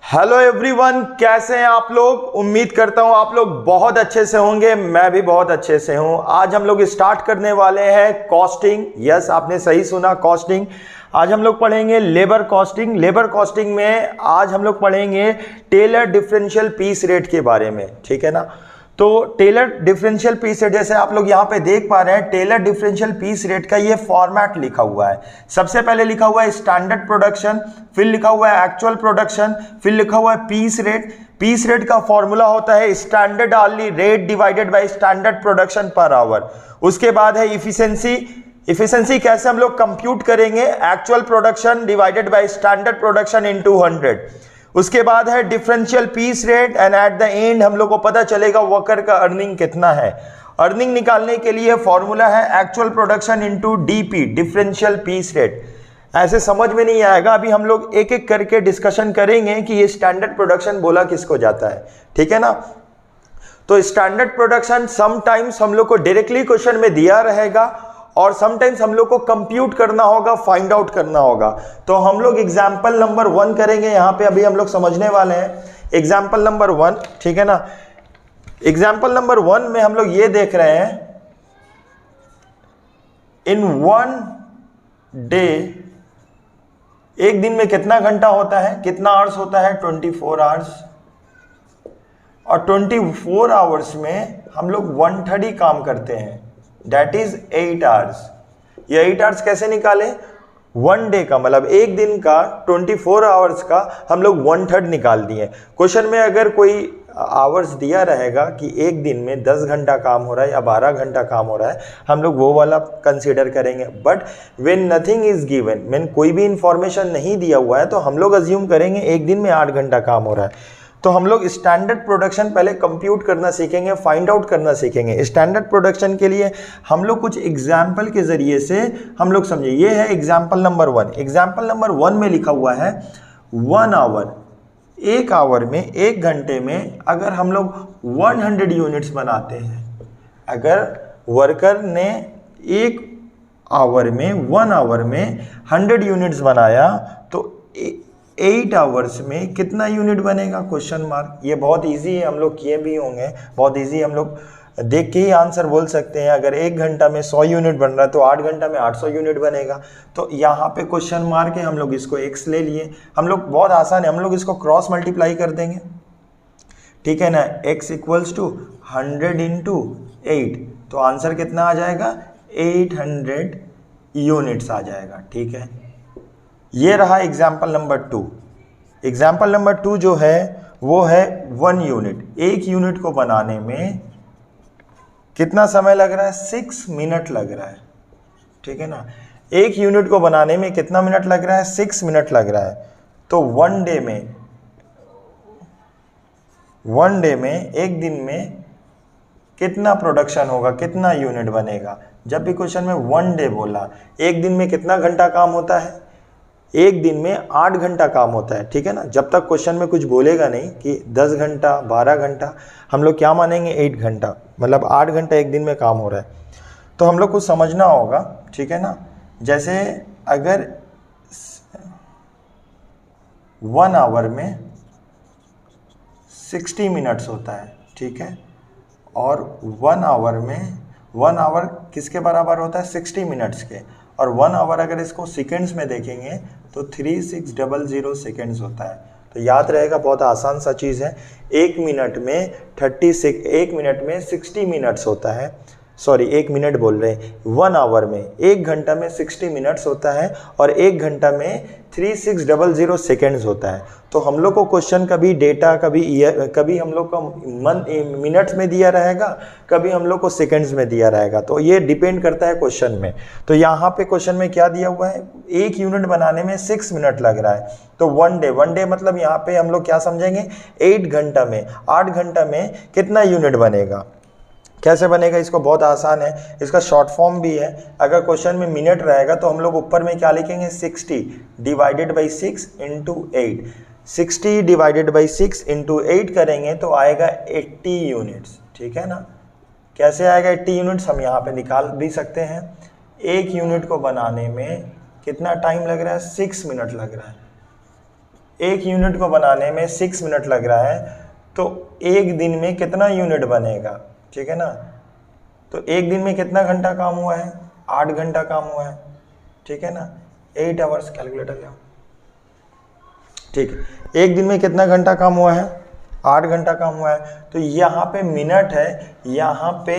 Hello everyone, कैसे हैं आप लोग। उम्मीद करता हूं आप लोग बहुत अच्छे से होंगे। मैं भी बहुत अच्छे से हूं। आज हम लोग स्टार्ट करने वाले हैं कॉस्टिंग। यस, आपने सही सुना, कॉस्टिंग। आज हम लोग पढ़ेंगे लेबर कॉस्टिंग। लेबर कॉस्टिंग में आज हम लोग पढ़ेंगे टेलर डिफरेंशियल पीस रेट के बारे में, ठीक है ना। तो टेलर डिफरेंशियल पीस रेट, जैसे आप लोग यहाँ पे देख पा रहे हैं, टेलर डिफरेंशियल पीस रेट का ये फॉर्मेट लिखा हुआ है। सबसे पहले लिखा हुआ है स्टैंडर्ड प्रोडक्शन, फिर लिखा हुआ है एक्चुअल प्रोडक्शन, फिर लिखा हुआ है पीस रेट। पीस रेट का फॉर्मूला होता है standard hourly rate divided by standard production per our. उसके बाद है इफिशिएंसी। इफिशिएंसी कैसे हम लोग कंप्यूट करेंगे, actual production divided by standard production into 100। उसके बाद है differential piece rate and at the end हम लोग को पता चलेगा वर्कर का अर्निंग कितना है। अर्निंग निकालने के लिए फॉर्मूला है actual production into DP, differential piece rate. ऐसे समझ में नहीं आएगा, अभी हम लोग एक एक करके डिस्कशन करेंगे कि ये स्टैंडर्ड प्रोडक्शन बोला किसको जाता है, ठीक है ना। तो स्टैंडर्ड प्रोडक्शन समटाइम्स हम लोग को डायरेक्टली क्वेश्चन में दिया रहेगा और समटाइम्स हम लोग को कंप्यूट करना होगा, फाइंड आउट करना होगा। तो हम लोग एग्जाम्पल नंबर 1 करेंगे यहाँ पे। अभी हम लोग समझने वाले हैं एग्जाम्पल नंबर 1, ठीक है ना। एग्जाम्पल नंबर 1 में हम लोग ये देख रहे हैं, इन 1 डे, एक दिन में कितना घंटा होता है, कितना आवर्स होता है, 24 आवर्स। और 24 आवर्स में हम लोग 1/3 ही काम करते हैं, दैट इज 8 आवर्स। ये 8 आवर्स कैसे निकाले, 1 डे का मतलब एक दिन का 24 आवर्स का हम लोग 1/3 निकाल दिए। क्वेश्चन में अगर कोई आवर्स दिया रहेगा कि एक दिन में 10 घंटा काम हो रहा है या 12 घंटा काम हो रहा है, हम लोग वो वाला कंसीडर करेंगे। But when nothing is given, when कोई भी इंफॉर्मेशन नहीं दिया हुआ है, तो हम लोग अज्यूम करेंगे एक दिन में 8 घंटा काम हो रहा है। तो हम लोग स्टैंडर्ड प्रोडक्शन पहले कंप्यूट करना सीखेंगे, फाइंड आउट करना सीखेंगे। स्टैंडर्ड प्रोडक्शन के लिए हम लोग कुछ एग्जाम्पल के जरिए से हम लोग समझे। ये है एग्जाम्पल नंबर 1। एग्जाम्पल नंबर 1 में लिखा हुआ है 1 आवर, एक आवर में, एक घंटे में अगर हम लोग 100 यूनिट्स बनाते हैं, अगर वर्कर ने एक आवर में, 1 आवर में 100 यूनिट्स बनाया, तो 8 आवर्स में कितना यूनिट बनेगा, क्वेश्चन मार्क। ये बहुत इजी है, हम लोग किए भी होंगे, बहुत इजी, हम लोग देख के ही आंसर बोल सकते हैं। अगर एक घंटा में 100 यूनिट बन रहा है तो 8 घंटा में 800 यूनिट बनेगा। तो यहाँ पे क्वेश्चन मार्क है, हम लोग इसको x ले लिए। हम लोग बहुत आसान है, हम लोग इसको क्रॉस मल्टीप्लाई कर देंगे, ठीक है ना। x इक्वल्स टू 100 इंटू 8, तो आंसर कितना आ जाएगा, 800 यूनिट्स आ जाएगा, ठीक है। ये रहा एग्जाम्पल नंबर 2। एग्जाम्पल नंबर 2 जो है वो है 1 यूनिट। एक यूनिट को बनाने में कितना समय लग रहा है, 6 मिनट लग रहा है, ठीक है ना। एक यूनिट को बनाने में कितना मिनट लग रहा है, 6 मिनट लग रहा है। तो 1 डे में, एक दिन में कितना प्रोडक्शन होगा, कितना यूनिट बनेगा। जब भी क्वेश्चन में 1 डे बोला, एक दिन में कितना घंटा काम होता है, एक दिन में 8 घंटा काम होता है, ठीक है ना। जब तक क्वेश्चन में कुछ बोलेगा नहीं कि 10 घंटा, 12 घंटा, हम लोग क्या मानेंगे, 8 घंटा, मतलब 8 घंटा एक दिन में काम हो रहा है। तो हम लोग कुछ समझना होगा, ठीक है ना। जैसे अगर 1 आवर में 60 मिनट्स होता है, ठीक है, और 1 आवर में, 1 आवर किसके बराबर होता है, 60 मिनट्स के। और 1 आवर अगर इसको सेकेंड्स में देखेंगे तो 3600 सेकेंड्स होता है। तो याद रहेगा, बहुत आसान सा चीज़ है। एक मिनट में 60 मिनट्स होता है, सॉरी 1 मिनट बोल रहे हैं, 1 आवर में, एक घंटा में 60 मिनट्स होता है और एक घंटा में 3600 सेकेंड्स होता है। तो हम लोग को क्वेश्चन कभी डेटा, कभी ईयर, कभी हम लोग को मिनट्स में दिया रहेगा, कभी हम लोग को सेकेंड्स में दिया रहेगा। तो ये डिपेंड करता है क्वेश्चन में। तो यहाँ पे क्वेश्चन में क्या दिया हुआ है, एक यूनिट बनाने में 6 मिनट लग रहा है। तो 1 डे मतलब यहाँ पे हम लोग क्या समझेंगे, 8 घंटा में, 8 घंटा में कितना यूनिट बनेगा। कैसे बनेगा, इसको बहुत आसान है, इसका शॉर्ट फॉर्म भी है। अगर क्वेश्चन में मिनट रहेगा तो हम लोग ऊपर में क्या लिखेंगे, 60 divided by 6 into 8। 60 divided by 6 into 8 करेंगे तो आएगा 80 यूनिट्स, ठीक है ना। कैसे आएगा 80 यूनिट्स, हम यहाँ पे निकाल भी सकते हैं। एक यूनिट को बनाने में कितना टाइम लग रहा है, 6 मिनट लग रहा है। एक यूनिट को बनाने में 6 मिनट लग रहा है, तो एक दिन में कितना यूनिट बनेगा, ठीक है ना। तो एक दिन में कितना घंटा काम हुआ है, 8 घंटा काम हुआ है, ठीक है ना। 8 आवर्स, कैलकुलेटर ले आओ, ठीक है। एक दिन में कितना घंटा काम हुआ है, 8 घंटा काम हुआ है। तो यहाँ पे मिनट है, यहाँ पे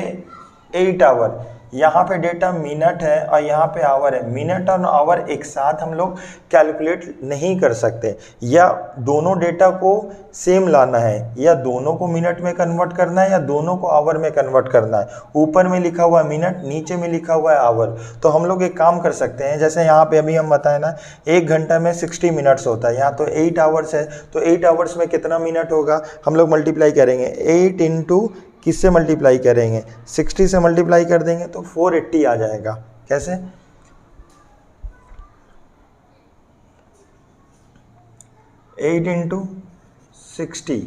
8 आवर, यहाँ पे डेटा मिनट है और यहाँ पे आवर है। मिनट और आवर एक साथ हम लोग कैलकुलेट नहीं कर सकते, या दोनों डेटा को सेम लाना है, या दोनों को मिनट में कन्वर्ट करना है, या दोनों को आवर में कन्वर्ट करना है। ऊपर में लिखा हुआ है मिनट, नीचे में लिखा हुआ है आवर। तो हम लोग एक काम कर सकते हैं, जैसे यहाँ पे अभी हम बताए ना 1 घंटा में 60 मिनट्स होता है, यहाँ तो 8 आवर्स है, तो 8 आवर्स में कितना मिनट होगा, हम लोग मल्टीप्लाई करेंगे। 8 इंटू किससे मल्टीप्लाई करेंगे, 60 से मल्टीप्लाई कर देंगे तो 480 आ जाएगा। कैसे, 8 इंटू 60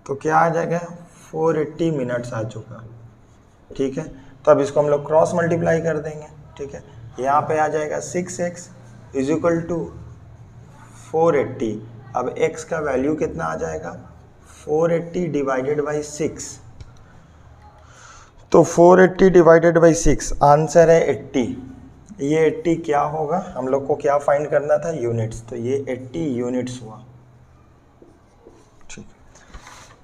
तो क्या आ जाएगा, 480 मिनट्स आ चुका, ठीक है। तो अब इसको हम लोग क्रॉस मल्टीप्लाई कर देंगे, ठीक है। यहाँ पे आ जाएगा 6x इज इक्वल टू 480। अब x का वैल्यू कितना आ जाएगा, 480 डिवाइडेड बाई 6, तो 480 डिवाइडेड बाई 6 आंसर है 80। ये 80 क्या होगा, हम लोग को क्या फाइंड करना था, यूनिट्स, तो ये 80 यूनिट्स हुआ, ठीक।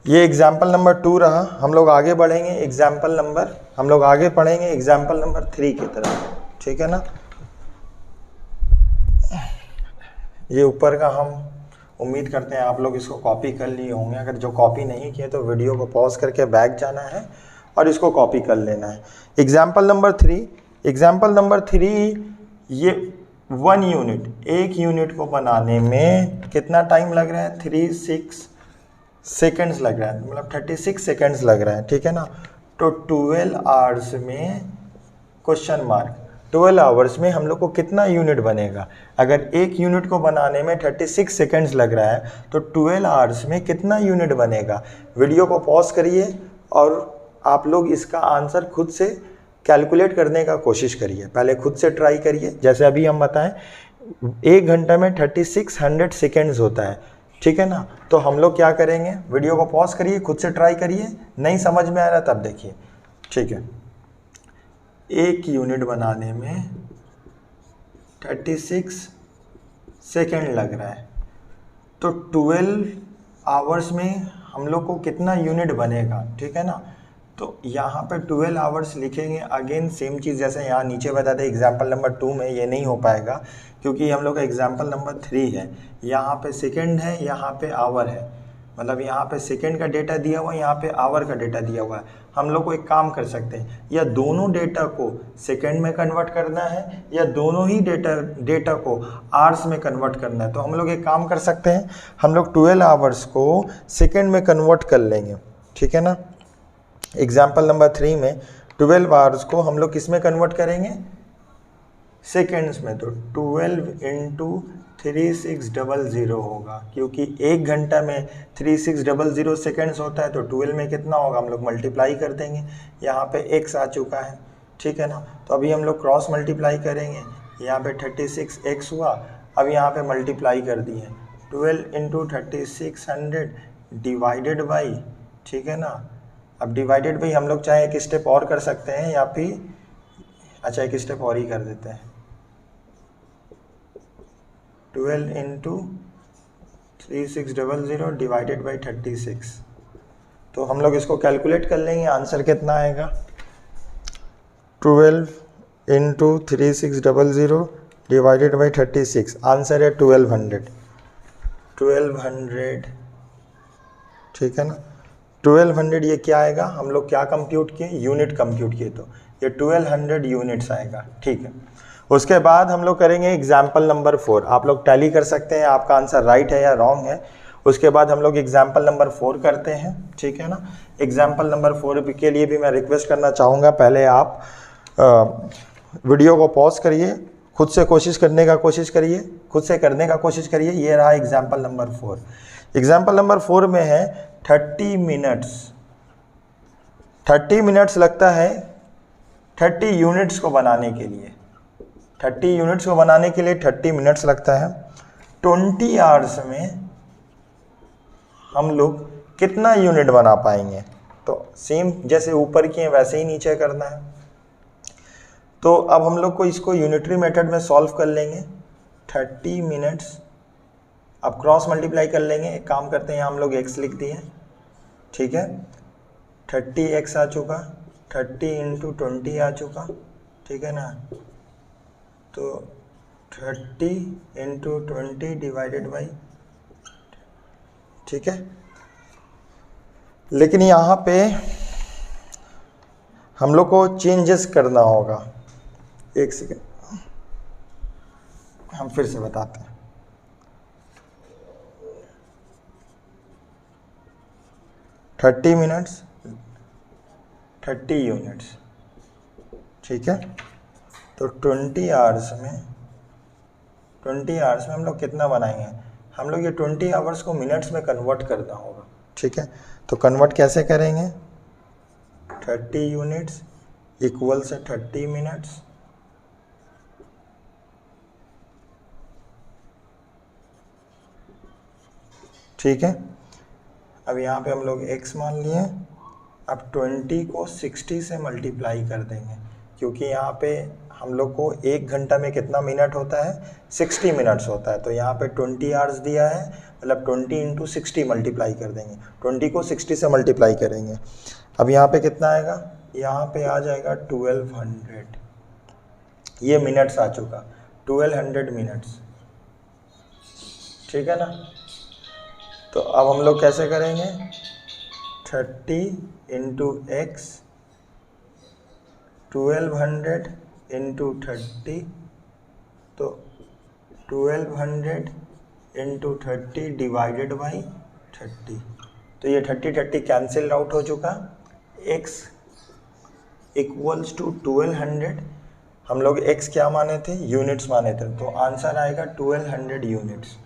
ये एग्जाम्पल नंबर 2 रहा। हम लोग आगे बढ़ेंगे, हम लोग आगे पढ़ेंगे एग्जाम्पल नंबर 3 की तरफ, ठीक है ना। ये ऊपर का हम उम्मीद करते हैं आप लोग इसको कॉपी कर लिए होंगे। अगर जो कॉपी नहीं किए तो वीडियो को पॉज करके बैक जाना है और इसको कॉपी कर लेना है। एग्जाम्पल नंबर 3, ये 1 यूनिट, एक यूनिट को बनाने में कितना टाइम लग रहा है, 36 सेकेंड्स लग रहा है, मतलब 36 सेकेंड्स लग रहा है, ठीक है ना। तो 12 आवर्स में, क्वेश्चन मार्क, 12 आवर्स में हम लोग को कितना यूनिट बनेगा। अगर एक यूनिट को बनाने में 36 सेकेंड्स लग रहा है तो 12 आवर्स में कितना यूनिट बनेगा। वीडियो को पॉज करिए और आप लोग इसका आंसर खुद से कैलकुलेट करने का कोशिश करिए, पहले खुद से ट्राई करिए। जैसे अभी हम बताएं 1 घंटा में 3600 सेकेंड्स होता है, ठीक है ना। तो हम लोग क्या करेंगे, वीडियो को पॉज करिए, खुद से ट्राई करिए, नहीं समझ में आ रहा तब देखिए, ठीक है। एक यूनिट बनाने में 36 सेकेंड लग रहा है, तो 12 आवर्स में हम लोग को कितना यूनिट बनेगा, ठीक है ना। तो यहाँ पे 12 आवर्स लिखेंगे, अगेन सेम चीज़ जैसे यहाँ नीचे बताते एग्जाम्पल नंबर 2 में ये नहीं हो पाएगा, क्योंकि हम लोग का एग्जाम्पल नंबर 3 है। यहाँ पे सेकेंड है, यहाँ पे आवर है, मतलब यहाँ पे सेकेंड का डेटा दिया हुआ है, यहाँ पे आवर का डेटा दिया हुआ है। हम लोग को एक काम कर सकते हैं, या दोनों डेटा को सेकेंड में कन्वर्ट करना है, या दोनों ही डेटा को आवर्स में कन्वर्ट करना है। तो हम लोग एक काम कर सकते हैं, हम लोग 12 आवर्स को सेकेंड में कन्वर्ट कर लेंगे, ठीक है ना। एग्जाम्पल नंबर 3 में 12 आवर्स को हम लोग किस में कन्वर्ट करेंगे, सेकेंड्स में। तो 12 इंटू 3600 होगा, क्योंकि 1 घंटा में 3600 सेकेंड्स होता है, तो 12 में कितना होगा, हम लोग मल्टीप्लाई कर देंगे। यहाँ पे x आ चुका है, ठीक है ना। तो अभी हम लोग क्रॉस मल्टीप्लाई करेंगे, यहाँ पे 36x हुआ, अब यहाँ पे मल्टीप्लाई कर दिए 12 इंटू 3600 डिवाइडेड बाई, ठीक है ना। अब डिवाइडेड बाई हम लोग चाहे एक स्टेप और कर सकते हैं, या फिर अच्छा एक स्टेप और ही कर देते हैं, 12 इंटू 3600 डिवाइडेड बाई 36। तो हम लोग इसको कैलकुलेट कर लेंगे, आंसर कितना आएगा, 12 इंटू 3600 डिवाइडेड बाई 36, आंसर है 1200, ठीक है ना। 1200 ये क्या आएगा, हम लोग क्या कंप्यूट किए, यूनिट कंप्यूट किए, तो ये 1200 यूनिट्स आएगा, ठीक है। उसके बाद हम लोग करेंगे एग्जाम्पल नंबर 4। आप लोग टैली कर सकते हैं आपका आंसर राइट है या रॉन्ग है। उसके बाद हम लोग एग्जाम्पल नंबर 4 करते हैं, ठीक है ना। एग्जाम्पल नंबर 4 के लिए भी मैं रिक्वेस्ट करना चाहूँगा, पहले आप वीडियो को पॉज करिए, खुद से कोशिश करने का कोशिश करिए, खुद से करने का कोशिश करिए। ये रहा एग्जाम्पल नंबर 4। एग्जाम्पल नंबर 4 में है 30 मिनट्स लगता है 30 यूनिट्स को बनाने के लिए। 30 यूनिट्स को बनाने के लिए 30 मिनट्स लगता है। 20 आवर्स में हम लोग कितना यूनिट बना पाएंगे। तो सेम जैसे ऊपर किए वैसे ही नीचे करना है। तो अब हम लोग को इसको यूनिटरी मेथड में सॉल्व कर लेंगे। 30 मिनट्स, अब क्रॉस मल्टीप्लाई कर लेंगे। एक काम करते हैं, हम लोग x लिख दिए, ठीक है। 30x आ चुका, 30 इंटू 20 आ चुका, ठीक है ना। तो 30 इंटू 20 डिवाइडेड बाई, ठीक है। लेकिन यहाँ पे हम लोग को चेंजेस करना होगा। एक सेकेंड, हम फिर से बताते हैं। 30 मिनट्स 30 यूनिट्स, ठीक है। तो 20 आवर्स में हम लोग कितना बनाएंगे। हम लोग ये 20 आवर्स को मिनट्स में कन्वर्ट करना होगा, ठीक है। तो कन्वर्ट कैसे करेंगे। 30 यूनिट्स इक्वल से 30 मिनट्स, ठीक है। अब यहाँ पे हम लोग x मान लिए। अब 20 को 60 से मल्टीप्लाई कर देंगे, क्योंकि यहाँ पे हम लोग को 1 घंटा में कितना मिनट होता है, 60 मिनट्स होता है। तो यहाँ पे 20 आवर्स दिया है, मतलब 20 इंटू 60 मल्टीप्लाई कर देंगे। 20 को 60 से मल्टीप्लाई करेंगे। अब यहाँ पे कितना आएगा, यहाँ पे आ जाएगा 1200, ये मिनट्स आ चुका, 1200 मिनट्स, ठीक है ना। तो अब हम लोग कैसे करेंगे, 30 इंटू एक्स, 1200 इंटू 30, तो 1200 इंटू 30 डिवाइडेड बाई 30। तो ये 30 कैंसिल आउट हो चुका। x इक्वल्स टू 1200, हम लोग x क्या माने थे, यूनिट्स माने थे। तो आंसर आएगा 1200 यूनिट्स।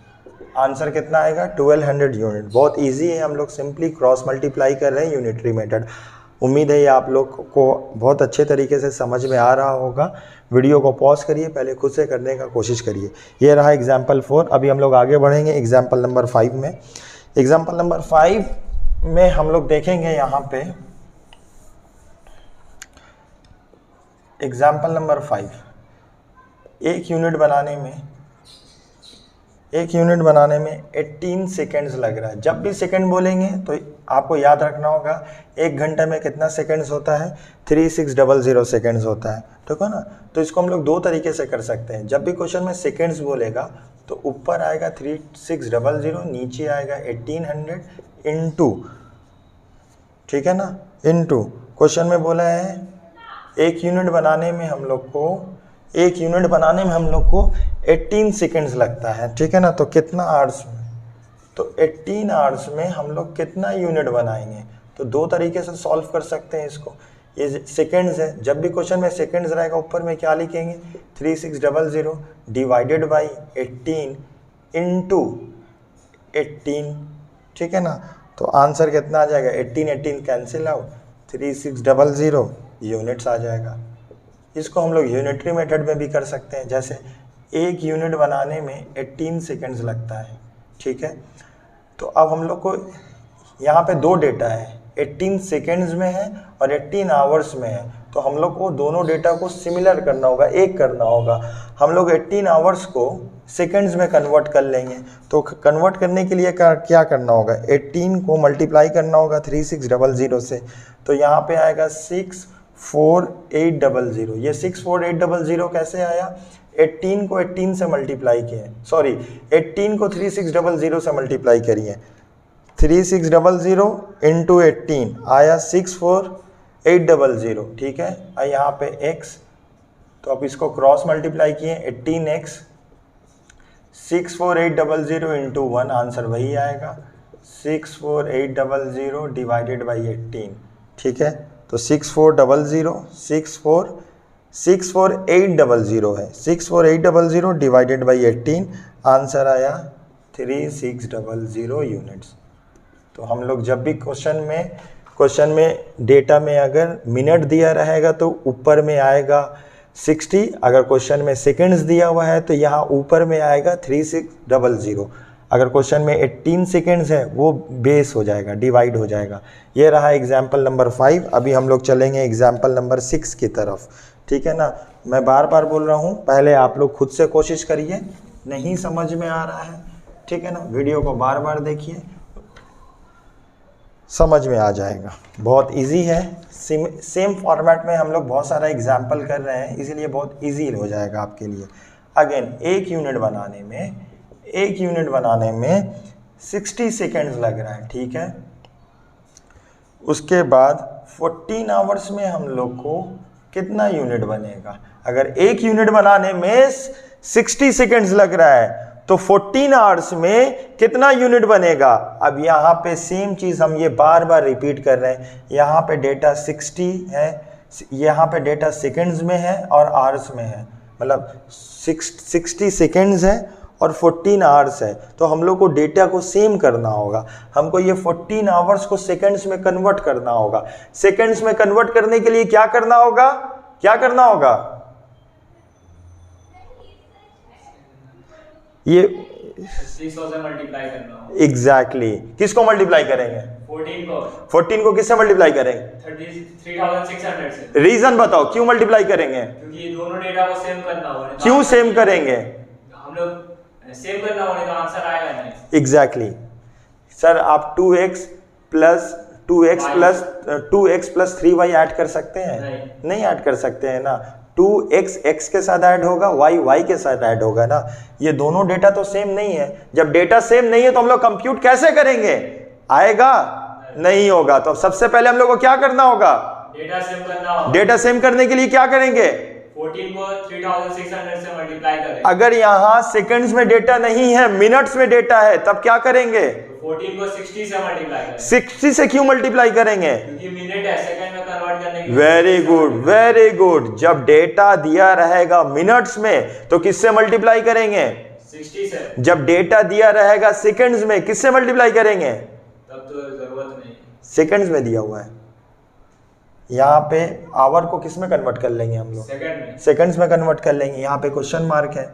आंसर कितना आएगा, 1200 यूनिट। बहुत इजी है, हम लोग सिंपली क्रॉस मल्टीप्लाई कर रहे हैं यूनिटरी मेथड। उम्मीद है ये आप लोग को बहुत अच्छे तरीके से समझ में आ रहा होगा। वीडियो को पॉज करिए, पहले खुद से करने का कोशिश करिए। ये रहा एग्जाम्पल 4। अभी हम लोग आगे बढ़ेंगे एग्जाम्पल नंबर 5 में। एग्जाम्पल नंबर 5 में हम लोग देखेंगे यहाँ पे एग्जाम्पल नंबर 5, एक यूनिट बनाने में 18 सेकेंड्स लग रहा है। जब भी सेकेंड बोलेंगे तो आपको याद रखना होगा 1 घंटे में कितना सेकेंड्स होता है, 3600 सेकेंड्स होता है, ठीक है ना। तो इसको हम लोग दो तरीके से कर सकते हैं। जब भी क्वेश्चन में सेकेंड्स बोलेगा तो ऊपर आएगा 3600, नीचे आएगा 1800 इंटू, ठीक है ना, इंटू क्वेश्चन में बोला है एक यूनिट बनाने में हम लोग को 18 सेकेंड्स लगता है, ठीक है ना। तो कितना आवर्स में, तो 18 आवर्स में हम लोग कितना यूनिट बनाएंगे। तो दो तरीके से सॉल्व कर सकते हैं इसको। ये सेकेंड्स है, जब भी क्वेश्चन में सेकेंड्स रहेगा ऊपर में क्या लिखेंगे, 3600 डिवाइडेड बाई 18 इंटू 18, ठीक है ना। तो आंसर कितना आ जाएगा, 18 कैंसिल आउट, 3600 यूनिट्स आ जाएगा। इसको हम लोग यूनिटरी मेथड में भी कर सकते हैं। जैसे एक यूनिट बनाने में 18 सेकेंड्स लगता है, ठीक है। तो अब हम लोग को यहाँ पे दो डेटा है, 18 सेकेंड्स में है और 18 आवर्स में है। तो हम लोग को दोनों डेटा को सिमिलर करना होगा, एक करना होगा। हम लोग 18 आवर्स को सेकेंड्स में कन्वर्ट कर लेंगे। तो कन्वर्ट करने के लिए क्या करना होगा, 18 को मल्टीप्लाई करना होगा 3600 से। तो यहाँ पे आएगा 64800। ये 64800 कैसे आया, 18 को 18 से मल्टीप्लाई किए, सॉरी 18 को 3600 से मल्टीप्लाई करिए। 3600 इंटू 18 आया 64800, ठीक है। और यहाँ पे x, तो अब इसको क्रॉस मल्टीप्लाई किए 18x, 64800 इंटू 1, आंसर वही आएगा 64800 डिवाइडेड बाई 18, ठीक है। तो 64800 है, 64800 डिवाइडेड बाई 18, आंसर आया 3600 यूनिट्स। तो हम लोग जब भी क्वेश्चन में डेटा में अगर मिनट दिया रहेगा तो ऊपर में आएगा 60, अगर क्वेश्चन में सेकंड्स दिया हुआ है तो यहाँ ऊपर में आएगा 3600। अगर क्वेश्चन में 18 सेकेंड्स है वो बेस हो जाएगा, डिवाइड हो जाएगा। ये रहा एग्जाम्पल नंबर 5। अभी हम लोग चलेंगे एग्जाम्पल नंबर 6 की तरफ, ठीक है ना। मैं बार बार बोल रहा हूँ, पहले आप लोग खुद से कोशिश करिए, नहीं समझ में आ रहा है, ठीक है ना, वीडियो को बार बार देखिए, समझ में आ जाएगा। बहुत इजी है, सेम फॉर्मेट में हम लोग बहुत सारा एग्जाम्पल कर रहे हैं, इसीलिए बहुत इजी हो जाएगा आपके लिए। अगेन एक यूनिट बनाने में 60 सेकेंड्स लग रहा है, ठीक है। उसके बाद 14 आवर्स में हम लोग को कितना यूनिट बनेगा? अगर एक यूनिट बनाने में 60 सेकेंड्स लग रहा है तो 14 आवर्स में कितना यूनिट बनेगा? अब यहाँ पे सेम चीज हम ये बार बार रिपीट कर रहे हैं। यहाँ पे डेटा 60 है, यहाँ पे डेटा सेकेंड्स में है और आवर्स में है, मतलब 60 सेकेंड्स है और 14 आवर्स है। तो हम लोग को डेटा को सेम करना होगा, हमको ये 14 आवर्स को सेकेंड्स में कन्वर्ट करना होगा। सेकेंड्स में कन्वर्ट करने के लिए क्या करना होगा? ये 600 से मल्टीप्लाई करना होगा। एग्जैक्टली किसको मल्टीप्लाई करेंगे? 14 को किससे मल्टीप्लाई करेंगे? 3600 से। रीजन बताओ क्यों मल्टीप्लाई करेंगे? क्योंकि ये दोनों डेटा को सेम करना होगा। क्यों सेम करेंगे? हम लोग सेम करना होगा तो आंसर आएगा नहीं। एग्जैक्टली सर, आप 2x प्लस 3y ऐड कर सकते हैं? नहीं ऐड कर सकते हैं ना। 2x x के साथ ऐड होगा, y के साथ ऐड होगा ना। ये दोनों डेटा तो सेम नहीं है। जब डेटा सेम नहीं है तो हम लोग कंप्यूट कैसे करेंगे? आएगा नहीं होगा। तो सबसे पहले हम लोग को क्या करना होगा? डेटा सेम करना होगा। डेटा सेम करने के लिए क्या करेंगे? 14 को 3600 से मल्टीप्लाई करेंगे। अगर यहाँ सेकंड्स में डेटा नहीं है, मिनट्स में डेटा है, तब क्या करेंगे? 14 को 60 से मल्टीप्लाई करेंगे। 60 से क्यों मल्टीप्लाई करेंगे? क्योंकि मिनट है, सेकंड में कन्वर्ट करने के लिए। Very good. जब डेटा दिया रहेगा मिनट्स में तो किससे मल्टीप्लाई करेंगे? 60 से। जब डेटा दिया रहेगा सेकंड्स में, किससे मल्टीप्लाई करेंगे? तब तो जरूरत नहीं। सेकंड्स में दिया हुआ है। यहाँ पे आवर को किस में कन्वर्ट कर लेंगे हम लोग? सेकंड्स में कन्वर्ट कर लेंगे। यहाँ पे क्वेश्चन मार्क है,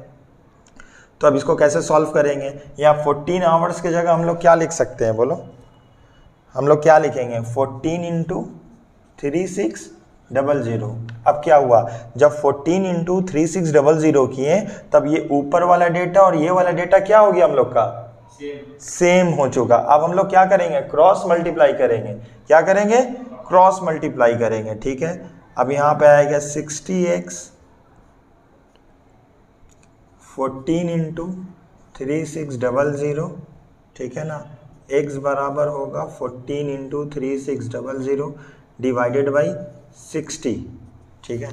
तो अब इसको कैसे सॉल्व करेंगे? यहाँ 14 आवर्स की जगह हम लोग क्या लिख सकते हैं? बोलो, हम लोग क्या लिखेंगे? 14 इंटू 3600। अब क्या हुआ? जब 14 इंटू 3600 किए तब ये ऊपर वाला डेटा और ये वाला डेटा क्या हो गया हम लोग का? सेम हो चुका। अब हम लोग क्या करेंगे? क्रॉस मल्टीप्लाई करेंगे। क्या करेंगे? क्रॉस मल्टीप्लाई करेंगे, ठीक है। अब यहाँ पे आएगा 60x 14 इंटू 3600, ठीक है ना। x बराबर होगा 14 इंटू 3600 डिवाइडेड बाई 60, ठीक है।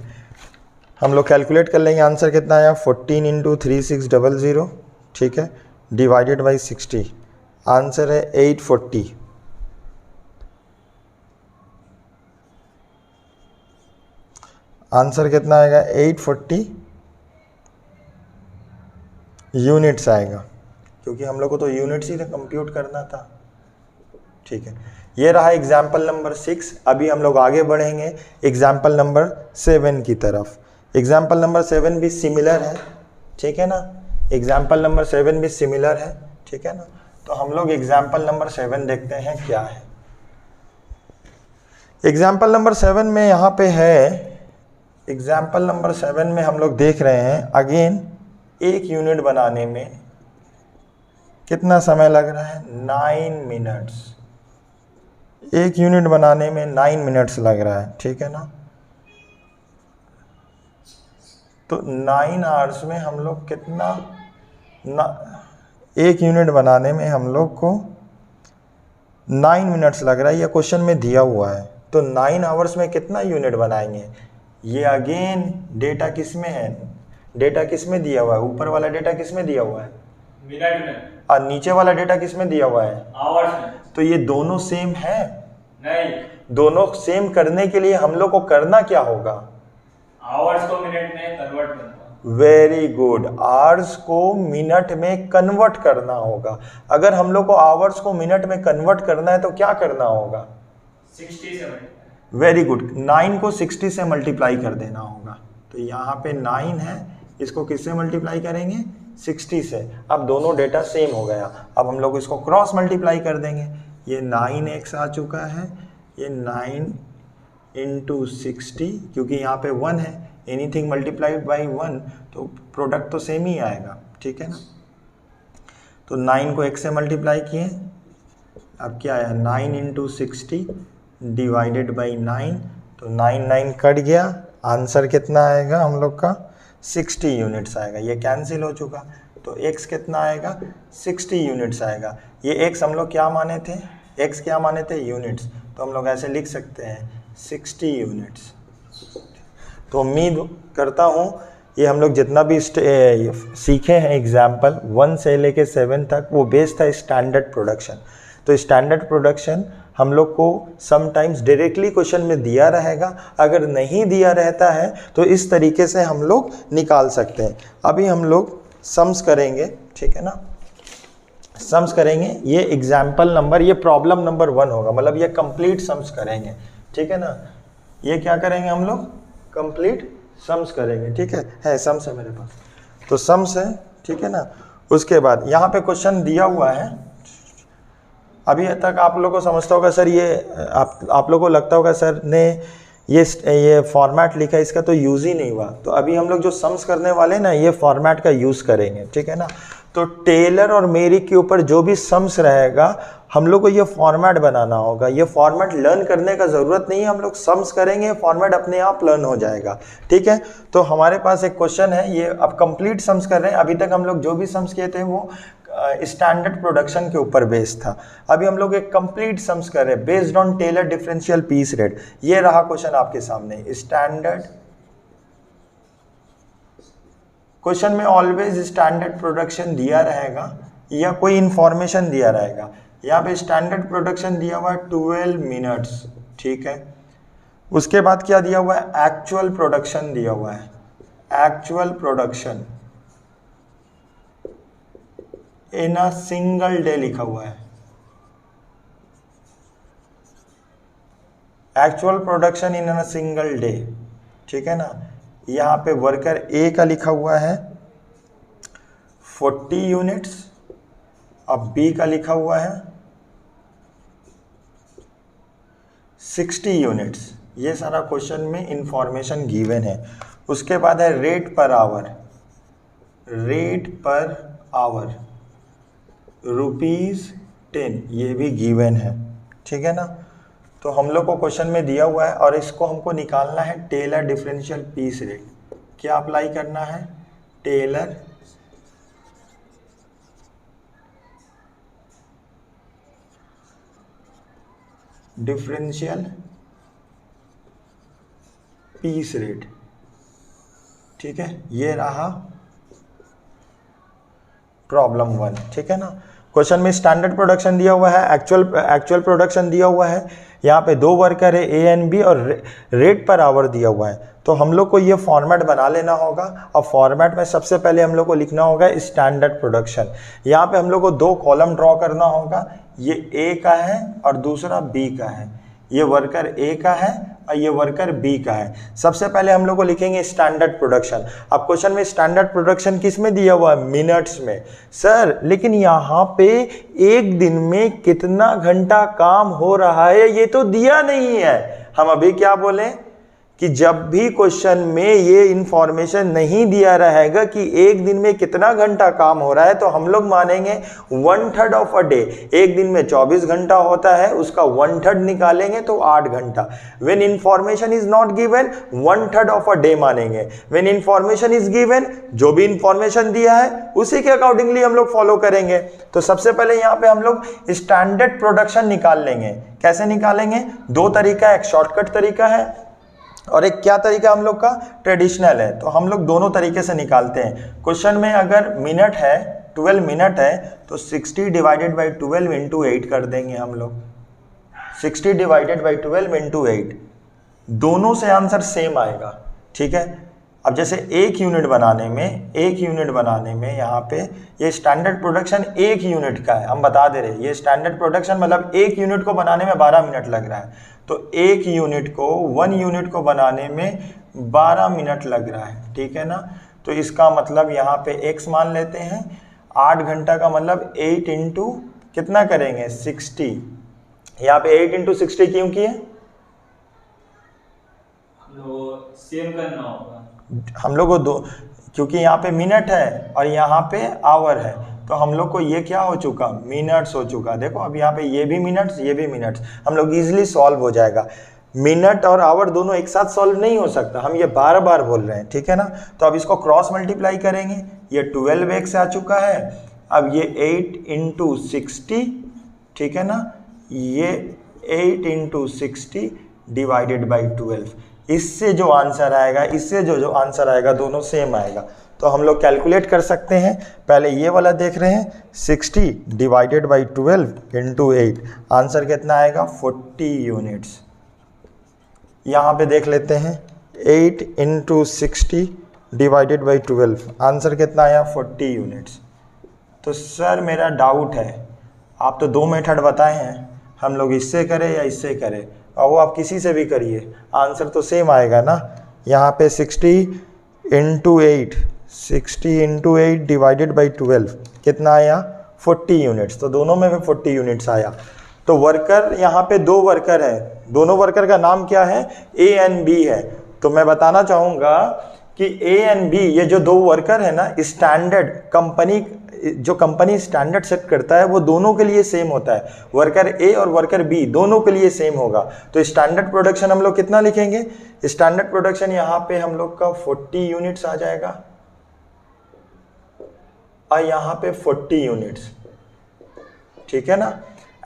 हम लोग कैलकुलेट कर लेंगे, आंसर कितना आया? 14 इंटू 3600, ठीक है, डिवाइडेड बाई 60। आंसर है 840। आंसर कितना आएगा? 840 यूनिट्स आएगा, क्योंकि हम लोग को तो यूनिट्स ही कंप्यूट करना था, ठीक है। ये रहा एग्जाम्पल नंबर 6। अभी हम लोग आगे बढ़ेंगे एग्जाम्पल नंबर 7 की तरफ। एग्जाम्पल नंबर 7 भी सिमिलर है, ठीक है ना। एग्जाम्पल नंबर 7 भी सिमिलर है, ठीक है ना। तो हम लोग एग्जाम्पल नंबर 7 देखते हैं क्या है। एग्जाम्पल नंबर 7 में यहाँ पे है, एग्जाम्पल नंबर 7 में हम लोग देख रहे हैं अगेन एक यूनिट बनाने में कितना समय लग रहा है? 9 मिनट्स। एक यूनिट बनाने में 9 मिनट्स लग रहा है, ठीक है ना। तो 9 आवर्स में हम लोग कितना एक यूनिट बनाने में हम लोग को 9 मिनट्स लग रहा है, यह क्वेश्चन में दिया हुआ है। तो 9 आवर्स में कितना यूनिट बनाएंगे? ये अगेन डेटा किस में है? डेटा किस में दिया हुआ है? ऊपर वाला डेटा किस में दिया हुआ है? मिनट में। और नीचे वाला डेटा किस में दिया हुआ है? आवर्स में। तो ये दोनों सेम है? नहीं। दोनों सेम करने के लिए हम लोग को करना क्या होगा? आवर्स को मिनट में कन्वर्ट करना। वेरी गुड, आवर्स को मिनट में कन्वर्ट करना होगा। अगर हम लोग को आवर्स को मिनट में कन्वर्ट करना है तो क्या करना होगा? 60 से। वेरी गुड, 9 को 60 से मल्टीप्लाई कर देना होगा। तो यहाँ पे 9 है, इसको किससे मल्टीप्लाई करेंगे? 60 से। अब दोनों डेटा सेम हो गया। अब हम लोग इसको क्रॉस मल्टीप्लाई कर देंगे। ये 9x आ चुका है, ये 9 इंटू 60, क्योंकि यहाँ पे 1 है, एनीथिंग मल्टीप्लाइड बाई 1 तो प्रोडक्ट तो सेम ही आएगा, ठीक है ना। तो 9 को x से मल्टीप्लाई किए, अब क्या आया 9 इंटू 60 डिवाइडेड बाई 9, तो 9 कट गया, आंसर कितना आएगा हम लोग का 60 यूनिट्स आएगा। ये कैंसिल हो चुका, तो x कितना आएगा 60 यूनिट्स आएगा। ये x हम लोग क्या माने थे, x क्या माने थे यूनिट्स, तो हम लोग ऐसे लिख सकते हैं 60 यूनिट्स। तो उम्मीद करता हूँ ये हम लोग जितना भी सीखे हैं एग्जाम्पल 1 से लेके 7 तक, वो बेस था स्टैंडर्ड प्रोडक्शन। तो स्टैंडर्ड प्रोडक्शन हम लोग को समटाइम्स डायरेक्टली क्वेश्चन में दिया रहेगा, अगर नहीं दिया रहता है तो इस तरीके से हम लोग निकाल सकते हैं। अभी हम लोग सम्स करेंगे, ठीक है ना, सम्स करेंगे। ये एग्जाम्पल नंबर, ये प्रॉब्लम नंबर 1 होगा, मतलब ये कंप्लीट सम्स करेंगे, ठीक है ना। ये क्या करेंगे हम लोग, कंप्लीट सम्स करेंगे, ठीक है सम्स है मेरे पास, तो सम्स है, ठीक है ना। उसके बाद यहाँ पे क्वेश्चन दिया हुआ है। अभी तक आप लोगों को समझता होगा सर, ये आप लोगों को लगता होगा सर ने ये फॉर्मेट लिखा है, इसका तो यूज़ ही नहीं हुआ। तो अभी हम लोग जो सम्स करने वाले हैं ना, ये फॉर्मेट का यूज़ करेंगे, ठीक है ना। तो टेलर और मेरी के ऊपर जो भी सम्स रहेगा हम लोग को ये फॉर्मेट बनाना होगा। ये फॉर्मेट लर्न करने का ज़रूरत नहीं है, हम लोग सम्स करेंगे, फॉर्मेट अपने आप लर्न हो जाएगा, ठीक है। तो हमारे पास एक क्वेश्चन है, ये अब कंप्लीट सम्स कर रहे हैं। अभी तक हम लोग जो भी सम्स किए थे वो स्टैंडर्ड प्रोडक्शन के ऊपर बेस्ड था। अभी हम लोग एक कंप्लीट सम्स कर रहे हैं based on Taylor differential piece rate. ये रहा क्वेश्चन आपके सामने। स्टैंडर्ड क्वेश्चन में ऑलवेज स्टैंडर्ड प्रोडक्शन दिया रहेगा या कोई इंफॉर्मेशन दिया रहेगा। यहाँ पे स्टैंडर्ड प्रोडक्शन दिया हुआ है 12 मिनट्स, ठीक है। उसके बाद क्या दिया हुआ है, एक्चुअल प्रोडक्शन दिया हुआ है। Actual production in a single day लिखा हुआ है। Actual production in a single day, ठीक है ना। यहाँ पे वर्कर ए का लिखा हुआ है 40 यूनिट्स, अब बी का लिखा हुआ है 60 यूनिट्स। ये सारा क्वेश्चन में इंफॉर्मेशन गिवन है। उसके बाद है rate per hour, rate per hour ₹10, ये भी गिवन है, ठीक है ना। तो हम लोग को क्वेश्चन में दिया हुआ है और इसको हमको निकालना है टेलर डिफरेंशियल पीस रेट। क्या अप्लाई करना है, टेलर डिफरेंशियल पीस रेट, ठीक है। ये रहा प्रॉब्लम 1, ठीक है ना। क्वेश्चन में स्टैंडर्ड प्रोडक्शन दिया हुआ है, एक्चुअल प्रोडक्शन दिया हुआ है। यहाँ पे 2 वर्कर है ए एंड बी और रेट पर आवर दिया हुआ है। तो हम लोग को ये फॉर्मेट बना लेना होगा और फॉर्मेट में सबसे पहले हम लोग को लिखना होगा स्टैंडर्ड प्रोडक्शन। यहाँ पे हम लोग को 2 कॉलम ड्रॉ करना होगा, ये ए का है और दूसरा बी का है। ये वर्कर ए का है और ये वर्कर बी का है। सबसे पहले हम लोग को लिखेंगे स्टैंडर्ड प्रोडक्शन। अब क्वेश्चन में स्टैंडर्ड प्रोडक्शन किस में दिया हुआ है, मिनट्स में। सर लेकिन यहाँ पे एक दिन में कितना घंटा काम हो रहा है ये तो दिया नहीं है। हम अभी क्या बोलें कि जब भी क्वेश्चन में ये इंफॉर्मेशन नहीं दिया रहेगा कि एक दिन में कितना घंटा काम हो रहा है, तो हम लोग मानेंगे 1/3 ऑफ अ डे। एक दिन में 24 घंटा होता है, उसका 1/3 निकालेंगे तो 8 घंटा। When information is not given 1/3 of a day मानेंगे। व्हेन इंफॉर्मेशन इज गिवन, जो भी इंफॉर्मेशन दिया है उसी के अकॉर्डिंगली हम लोग फॉलो करेंगे। तो सबसे पहले यहाँ पे हम लोग स्टैंडर्ड प्रोडक्शन निकाल लेंगे। कैसे निकालेंगे, 2 तरीका, एक शॉर्टकट तरीका है और एक क्या तरीका हम लोग का, ट्रेडिशनल है। तो हम लोग दोनों तरीके से निकालते हैं। क्वेश्चन में अगर मिनट है 12 मिनट है तो 60 डिवाइडेड बाई 12 इंटू 8 कर देंगे हम लोग। 60 डिवाइडेड बाई 12 इंटू 8, दोनों से आंसर सेम आएगा, ठीक है। अब जैसे एक यूनिट बनाने में यहाँ पे ये स्टैंडर्ड प्रोडक्शन 1 यूनिट का है, हम बता दे रहे हैं। ये स्टैंडर्ड प्रोडक्शन मतलब 1 यूनिट को बनाने में 12 मिनट लग रहा है। तो 1 यूनिट को 1 यूनिट को बनाने में 12 मिनट लग रहा है, ठीक है ना। तो इसका मतलब यहाँ पे x मान लेते हैं। 8 घंटा का मतलब 8 इंटू कितना करेंगे 60। यहाँ पे 8 इंटू 60 क्यों किए? सेम करना होगा हम लोग को दो, क्योंकि यहाँ पे मिनट है और यहाँ पे आवर है, तो हम लोग को ये क्या हो चुका, मिनट्स हो चुका। देखो अब यहाँ पे ये भी मिनट्स, ये भी मिनट्स, हम लोग इजीली सॉल्व हो जाएगा। मिनट और आवर दोनों एक साथ सॉल्व नहीं हो सकता, हम ये बार बार बोल रहे हैं, ठीक है ना। तो अब इसको क्रॉस मल्टीप्लाई करेंगे, ये 12x आ चुका है। अब ये 8 इंटू 60, ठीक है ना, ये 8 इंटू 60 डिवाइडेड बाई 12। इससे जो आंसर आएगा, इससे जो आंसर आएगा, दोनों सेम आएगा। तो हम लोग कैलकुलेट कर सकते हैं। पहले ये वाला देख रहे हैं, 60 डिवाइडेड बाई 12 इंटू 8, आंसर कितना आएगा 40 यूनिट्स। यहाँ पे देख लेते हैं 8 इंटू 60 डिवाइडेड बाई 12, आंसर कितना आया 40 यूनिट्स। तो सर मेरा डाउट है, आप तो 2 मेथड बताए हैं, हम लोग इससे करें या इससे करें, और वो आप किसी से भी करिए, आंसर तो सेम आएगा ना। यहाँ पे 60 इंटू 8, 60 इंटू 8 डिवाइडेड बाई 12 कितना आया 40 यूनिट्स, तो दोनों में भी 40 यूनिट्स आया। तो वर्कर यहाँ पे 2 वर्कर है, दोनों वर्कर का नाम क्या है, ए एंड बी है। तो मैं बताना चाहूँगा कि ए एंड बी, ये जो 2 वर्कर है ना, स्टैंडर्ड कंपनी, जो कंपनी स्टैंडर्ड सेट करता है वो दोनों के लिए सेम होता है। वर्कर ए और वर्कर बी दोनों के लिए सेम होगा। तो स्टैंडर्ड प्रोडक्शन हम लोग कितना लिखेंगे, स्टैंडर्ड प्रोडक्शन यहाँ पे हम लोग का 40 यूनिट्स आ जाएगा और यहाँ पे 40 यूनिट्स, ठीक है ना।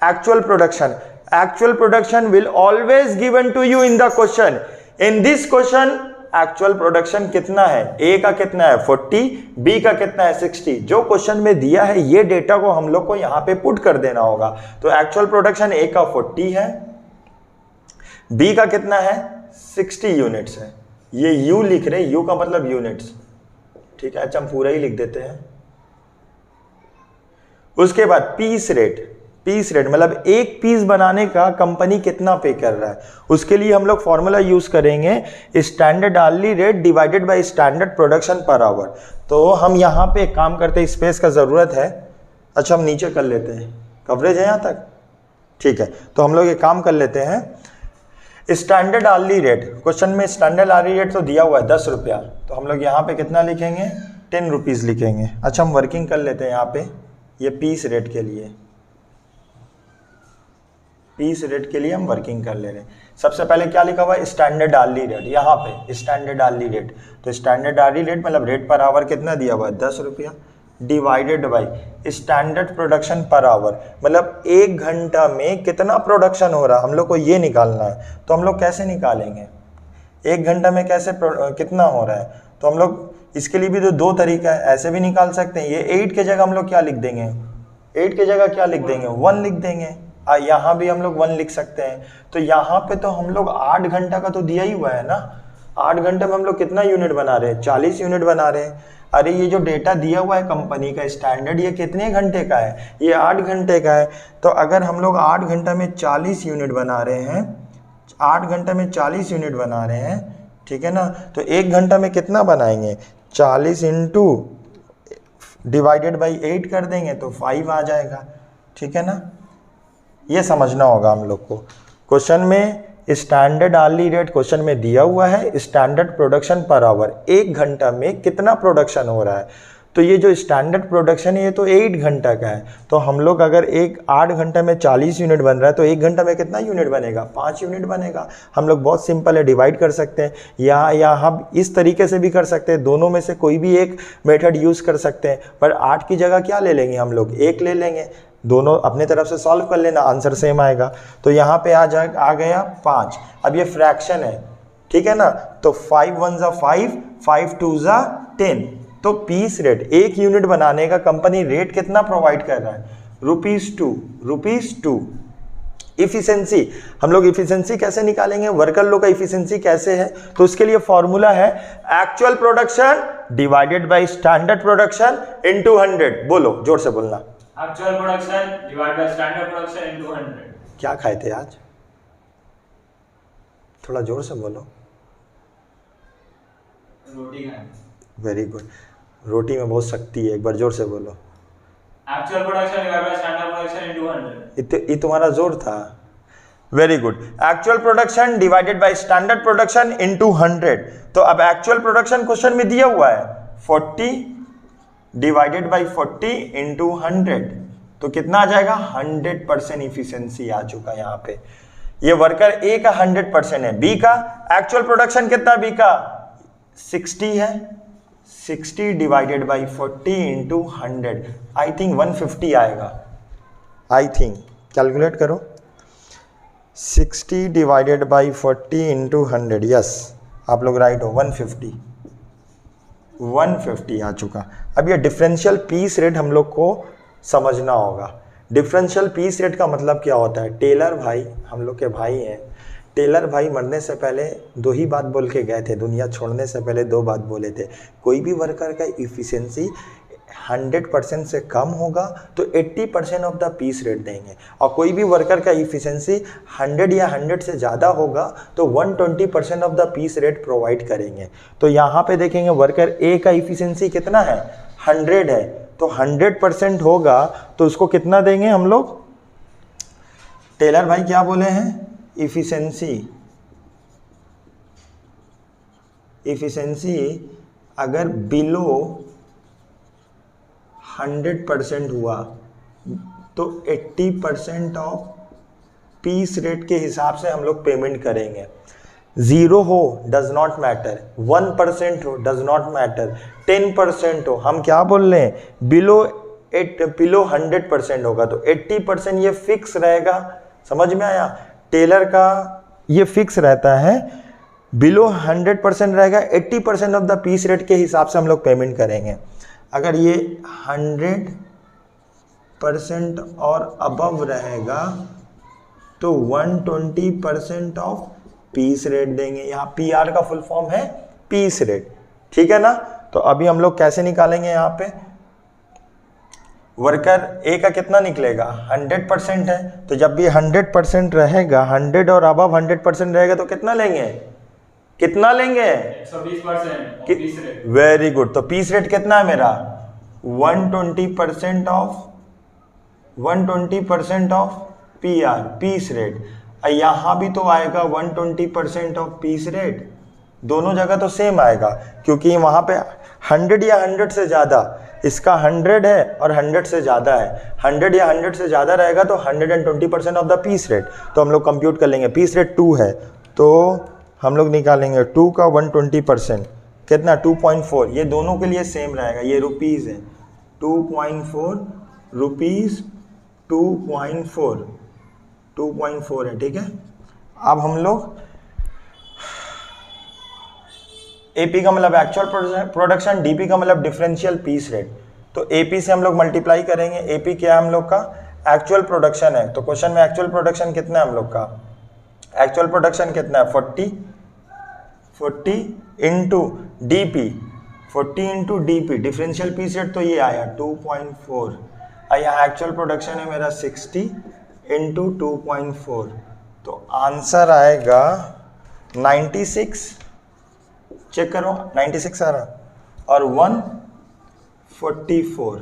actual production will always given to you in the question. In this question actual production कितना है, ए का कितना है 40, बी का कितना है 60। जो क्वेश्चन में दिया है ये डेटा को हम लोग को यहाँ पे पुट कर देना होगा। तो एक्चुअल प्रोडक्शन ए का 40 है, बी का कितना है 60 यूनिट्स है। ये यू लिख रहे, यू का मतलब यूनिट्स, ठीक है। अच्छा हम पूरा ही लिख देते हैं। उसके बाद पीस रेट मतलब एक पीस बनाने का कंपनी कितना पे कर रहा है, उसके लिए हम लोग फॉर्मूला यूज करेंगे standard hourly rate divided by standard production per our. तो हम यहाँ पे एक काम करते हैं, स्पेस का ज़रूरत है। अच्छा हम नीचे कर लेते हैं, कवरेज है यहाँ तक, ठीक है। तो हम लोग एक काम कर लेते हैं, स्टैंडर्ड आवर्ली रेट, क्वेश्चन में स्टैंडर्ड आवर्ली रेट तो दिया हुआ है 10 रुपया, तो हम लोग यहाँ पे कितना लिखेंगे 10 रुपीज़ लिखेंगे। अच्छा हम वर्किंग कर लेते हैं यहाँ पे, ये पीस रेट के लिए, पीस रेट के लिए हम वर्किंग कर ले रहे हैं। सबसे पहले क्या लिखा हुआ है स्टैंडर्ड आवर्ली रेट, यहाँ पे स्टैंडर्ड आवर्ली रेट। तो स्टैंडर्ड आवर्ली रेट मतलब रेट पर आवर कितना दिया हुआ है 10 रुपया, divided by standard production per our, मतलब 1 घंटा में कितना प्रोडक्शन हो रहा है हम लोग को ये निकालना है। तो हम लोग कैसे निकालेंगे 1 घंटा में कैसे कितना हो रहा है। तो हम लोग इसके लिए भी तो 2 तरीका है, ऐसे भी निकाल सकते हैं। ये 8 के जगह हम लोग क्या लिख देंगे, 8 के जगह क्या लिख देंगे 1 लिख देंगे। यहाँ भी हम लोग 1 लिख सकते हैं। तो यहाँ पे तो हम लोग 8 घंटा का तो दिया ही हुआ है ना, 8 घंटे में हम लोग कितना यूनिट बना रहे हैं 40 यूनिट बना रहे हैं। अरे ये जो डेटा दिया हुआ है कंपनी का स्टैंडर्ड, ये कितने घंटे का है, ये 8 घंटे का है। तो अगर हम लोग 8 घंटा में 40 यूनिट बना रहे हैं, 8 घंटे में 40 यूनिट बना रहे हैं, ठीक है ना। तो 1 घंटा में कितना बनाएंगे 40 इंटू डिवाइडेड बाई 8 कर देंगे तो 5 आ जाएगा, ठीक है ना। ये समझना होगा हम लोग को। क्वेश्चन में स्टैंडर्ड आवर्ली रेट क्वेश्चन में दिया हुआ है, स्टैंडर्ड प्रोडक्शन पर आवर 1 घंटा में कितना प्रोडक्शन हो रहा है। तो ये जो स्टैंडर्ड प्रोडक्शन है ये तो 8 घंटा का है। तो हम लोग अगर 8 घंटे में 40 यूनिट बन रहा है तो 1 घंटा में कितना यूनिट बनेगा 5 यूनिट बनेगा। हम लोग बहुत सिंपल है, डिवाइड कर सकते हैं, या हम इस तरीके से भी कर सकते हैं, दोनों में से कोई भी एक मेथड यूज़ कर सकते हैं। पर 8 की जगह क्या ले लेंगे हम लोग 1 ले लेंगे, दोनों अपने तरफ से सॉल्व कर लेना, आंसर सेम आएगा। तो यहाँ पे आ गया 5। अब ये फ्रैक्शन है, ठीक है ना। तो 5 1 ज़ा 5, 5 2 ज़ा 10। तो पीस रेट 1 यूनिट बनाने का कंपनी रेट कितना प्रोवाइड कर रहा है ₹2। इफिशिएंसी, हम लोग इफिशिएंसी कैसे निकालेंगे, वर्कर लोग का इफिशिएंसी कैसे है। तो उसके लिए फॉर्मूला है actual production divided by standard production into 100। बोलो जोर से बोलना, actual production divide by standard production into 100। क्या खाए थे आज, थोड़ा जोर से बोलो। रोटी खाए। वेरी गुड, रोटी में बहुत शक्ति है, एक बार जोर से बोलो। Actual production divide by standard production into 100। ये तुम्हारा जोर था। Very good, actual production divided by standard production into 100। तो अब एक्चुअल प्रोडक्शन क्वेश्चन में दिया हुआ है 40 डिवाइडेड बाय 40 इनटू 100, तो कितना आ जाएगा? 100% इफिशिएंसी आ चुका यहाँ पे। ये वर्कर ए का 100% है, बी का एक्चुअल प्रोडक्शन कितना? बी का 60 है, 60 divided by 40 into 100, I think 150 आएगा। आई थिंक कैलकुलेट करो, 60 डिवाइडेड बाई 40 इंटू 100, यस आप लोग राइट हो, 150 आ चुका। अब ये डिफरेंशियल पीस रेट हम लोग को समझना होगा। डिफरेंशियल पीस रेट का मतलब क्या होता है? टेलर भाई, हम लोग के भाई हैं, टेलर भाई मरने से पहले 2 ही बात बोल के गए थे, दुनिया छोड़ने से पहले 2 बात बोले थे। कोई भी वर्कर का इफिशिएंसी 100% से कम होगा तो 80% ऑफ द पीस रेट देंगे, और कोई भी वर्कर का इफिशिएंसी 100 या 100 से ज़्यादा होगा तो 120% of the piece rate provide करेंगे। तो यहाँ पे देखेंगे वर्कर ए का इफिशिएंसी कितना है? 100 है, तो 100% होगा तो उसको कितना देंगे हम लोग? टेलर भाई क्या बोले हैं? इफिशिएंसी अगर बिलो 100% हुआ तो 80% ऑफ पीस रेट के हिसाब से हम लोग पेमेंट करेंगे। 0 हो डज नॉट मैटर, 1% हो डज नॉट मैटर, 10% हो, हम क्या बोल रहे हैं? बिलो 100% होगा तो 80% ये फिक्स रहेगा। समझ में आया? टेलर का ये फिक्स रहता है, बिलो 100% रहेगा, 80% ऑफ द पीस रेट के हिसाब से हम लोग पेमेंट करेंगे। अगर ये 100% और अबव रहेगा तो 120% ऑफ पीस रेट देंगे। यहाँ PR का फुल फॉर्म है पीस रेट, ठीक है ना? तो अभी हम लोग कैसे निकालेंगे? यहाँ पे वर्कर ए का कितना निकलेगा? 100% है, तो जब भी 100% रहेगा, 100 और अबव 100% रहेगा तो कितना लेंगे? कितना लेंगे? 120%। वेरी गुड, तो पीस रेट कितना है मेरा? 120% ऑफ PR पीस रेट। यहाँ भी तो आएगा 120% ऑफ पीस रेट, दोनों जगह तो सेम आएगा क्योंकि वहाँ पे 100 या 100 से ज़्यादा, इसका 100 है और 100 से ज़्यादा है, 100 या 100 से ज़्यादा रहेगा तो 120% ऑफ द पीस रेट। तो हम लोग कंप्यूट कर लेंगे, पीस रेट 2 है तो हम लोग निकालेंगे 2 का 120% कितना? 2.4, ये दोनों के लिए सेम रहेगा, ये रुपीज़ है, 2.4 रुपीज़, 2.4 है, ठीक है। अब हम लोग AP का मतलब एक्चुअल प्रोडक्शन, DP का मतलब डिफरेंशियल पीस रेट। तो AP से हम लोग मल्टीप्लाई करेंगे, AP क्या है हम लोग का? एक्चुअल प्रोडक्शन है, तो क्वेश्चन में एक्चुअल प्रोडक्शन कितना है हम लोग का? एक्चुअल प्रोडक्शन कितना है? 40 into DP, 40 into DP, differential piece rate तो ये आया 2.4, और यहाँ एक्चुअल प्रोडक्शन है मेरा 60 इंटू 2.4, तो आंसर आएगा 96, चेक करो 96 आ रहा, और 144,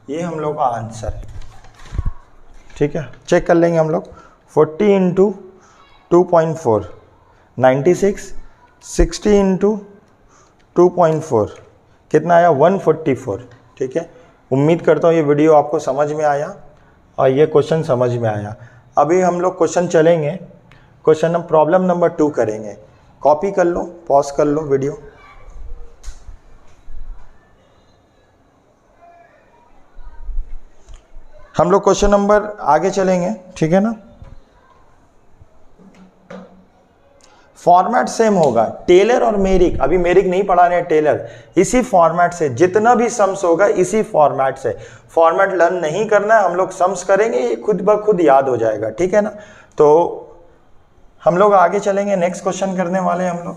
ये हम लोग का आंसर है, ठीक है। चेक कर लेंगे हम लोग, 40 इंटू 2.4, 96, 60 इंटू 2.4 कितना आया? 144, ठीक है। उम्मीद करता हूँ ये वीडियो आपको समझ में आया और ये क्वेश्चन समझ में आया। अभी हम लोग क्वेश्चन चलेंगे, क्वेश्चन हम प्रॉब्लम नंबर 2 करेंगे। कॉपी कर लो, पॉज कर लो वीडियो। हम लोग क्वेश्चन नंबर आगे चलेंगे, ठीक है ना। फॉर्मेट सेम होगा, टेलर और मेरिक, अभी मेरिक नहीं पढ़ा रहे हैं, टेलर, इसी फॉर्मेट से जितना भी सम्स होगा इसी फॉर्मेट से। फॉर्मेट लर्न नहीं करना है, हम लोग सम्स करेंगे, ये खुद ब खुद याद हो जाएगा, ठीक है ना। तो हम लोग आगे चलेंगे, नेक्स्ट क्वेश्चन करने वाले हैं हम लोग,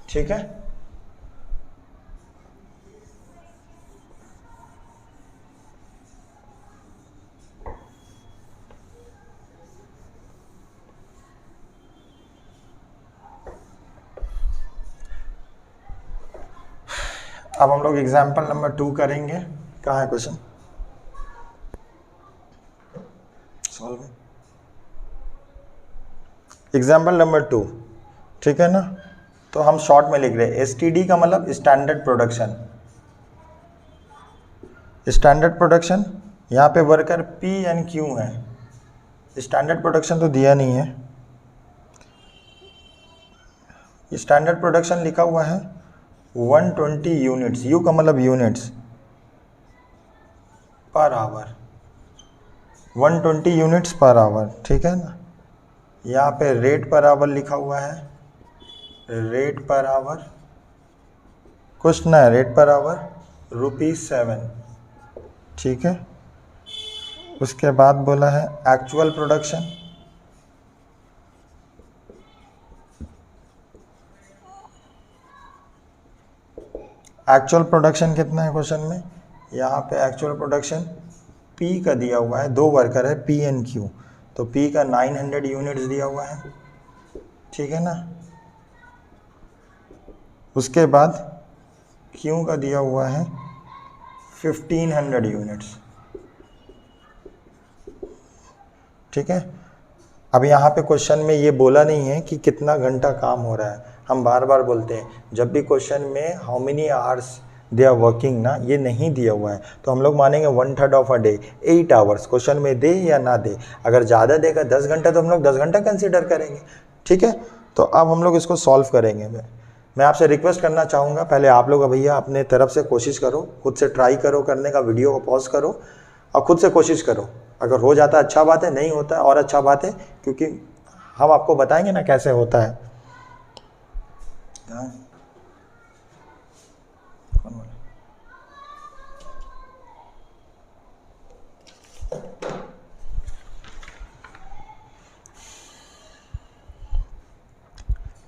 ठीक है। अब हम लोग एग्जाम्पल नंबर 2 करेंगे। कहाँ है क्वेश्चन? सॉल्व एग्जाम्पल नंबर 2, ठीक है ना। तो हम शॉर्ट में लिख रहे हैं STD का मतलब स्टैंडर्ड प्रोडक्शन। स्टैंडर्ड प्रोडक्शन यहाँ पे वर्कर P एंड Q है। स्टैंडर्ड प्रोडक्शन तो दिया नहीं है, स्टैंडर्ड प्रोडक्शन लिखा हुआ है 120 यूनिट्स, U का मतलब यूनिट्स पर आवर, 120 यूनिट्स पर आवर, ठीक है ना। यहाँ पे रेट पर आवर लिखा हुआ है, रेट पर आवर, कुछ ना है, रेट पर आवर ₹7, ठीक है। उसके बाद बोला है एक्चुअल प्रोडक्शन, एक्चुअल प्रोडक्शन कितना है क्वेश्चन में? यहाँ पे एक्चुअल प्रोडक्शन P का दिया हुआ है, 2 वर्कर है P एंड Q, तो P का 900 यूनिट्स दिया हुआ है, ठीक है ना। उसके बाद Q का दिया हुआ है 1500 यूनिट्स, ठीक है। अब यहाँ पे क्वेश्चन में ये बोला नहीं है कि कितना घंटा काम हो रहा है। हम बार बार बोलते हैं जब भी क्वेश्चन में how many hours they are working ना, ये नहीं दिया हुआ है तो हम लोग मानेंगे 1/3 of a day, 8 hours. Question में दे या ना दे, अगर ज़्यादा देगा 10 घंटा तो हम लोग 10 घंटा कंसिडर करेंगे, ठीक है। तो अब हम लोग इसको सॉल्व करेंगे। मैं आपसे रिक्वेस्ट करना चाहूँगा, पहले आप लोग भैया अपने तरफ से कोशिश करो, खुद से ट्राई करो करने का, वीडियो को पॉज करो और खुद से कोशिश करो। अगर हो जाता है अच्छा बात है, नहीं होता है और अच्छा बात है, क्योंकि हम आपको बताएंगे ना कैसे होता है।